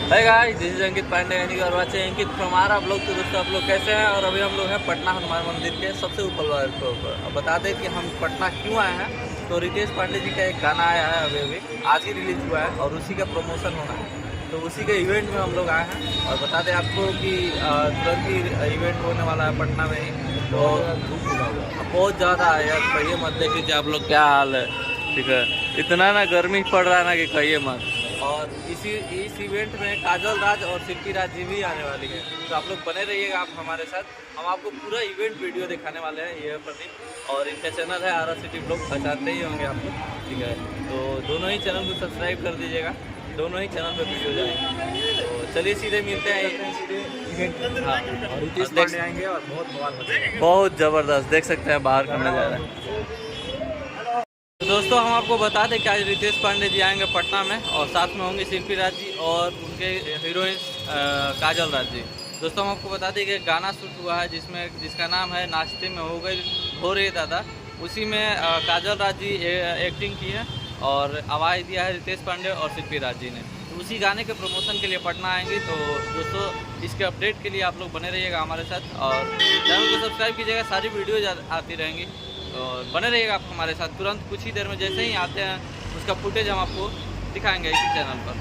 Hi guys, this is अंकित पांडे यानी कि और वाचिंग अंकित फ्रॉम आर आप लोग। तो दोस्तों आप लोग कैसे हैं? और अभी हम लोग हैं पटना हनुमान मंदिर के सबसे ऊपर वाले फ्लोर पर। अब बता दें कि हम पटना क्यों आए हैं। तो रितेश पांडे जी का एक गाना आया है, अभी आज ही रिलीज हुआ है और उसी का प्रमोशन होना है। तो उसी के इवेंट में हम लोग आए हैं। और बता दें आपको कि तुरंत ही इवेंट होने वाला है पटना में ही। तो बहुत ज़्यादा है यार, कहिए मत। देख लीजिए आप लोग क्या हाल है, ठीक है। इतना ना गर्मी पड़ रहा है ना कि कहिए मत। और इस इवेंट में काजल राज और सिल्की राज जी भी आने वाली है। तो आप लोग बने रहिएगा आप हमारे साथ। हम आपको पूरा इवेंट वीडियो दिखाने वाले हैं। ये है प्रदीप और इनका चैनल है आर सिटी ब्लॉग, पहचानते ही होंगे आप लोग, ठीक है। तो दोनों ही चैनल को सब्सक्राइब कर दीजिएगा, दोनों ही चैनल पर वीडियो जाएंगे। तो चलिए सीधे मिलते हैं सीधे इवेंट। हाँ, और रितेश पांडे आएंगे और बहुत बवाल मचेगा, बहुत ज़बरदस्त। देख सकते हैं बाहर का नज़ारा। तो दोस्तों हम आपको बता दें कि आज रितेश पांडे जी आएंगे पटना में और साथ में होंगे शिल्पी राज जी और उनके हीरोइन काजल राज जी। दोस्तों हम आपको बता दें कि गाना शूट हुआ है जिसका नाम है नाश्ते में हो गई भोर रे दादा। उसी में काजल राज जी एक्टिंग की है और आवाज़ दिया है रितेश पांडे और शिल्पी राज जी ने। तो उसी गाने के प्रमोशन के लिए पटना आएंगे। तो दोस्तों इसके अपडेट के लिए आप लोग बने रहिएगा हमारे साथ और चैनल को सब्सक्राइब कीजिएगा, सारी वीडियो आती रहेंगी। और बने रहिएगा आप हमारे साथ। तुरंत कुछ ही देर में जैसे ही आते हैं उसका फुटेज हम आपको दिखाएंगे इसी चैनल पर।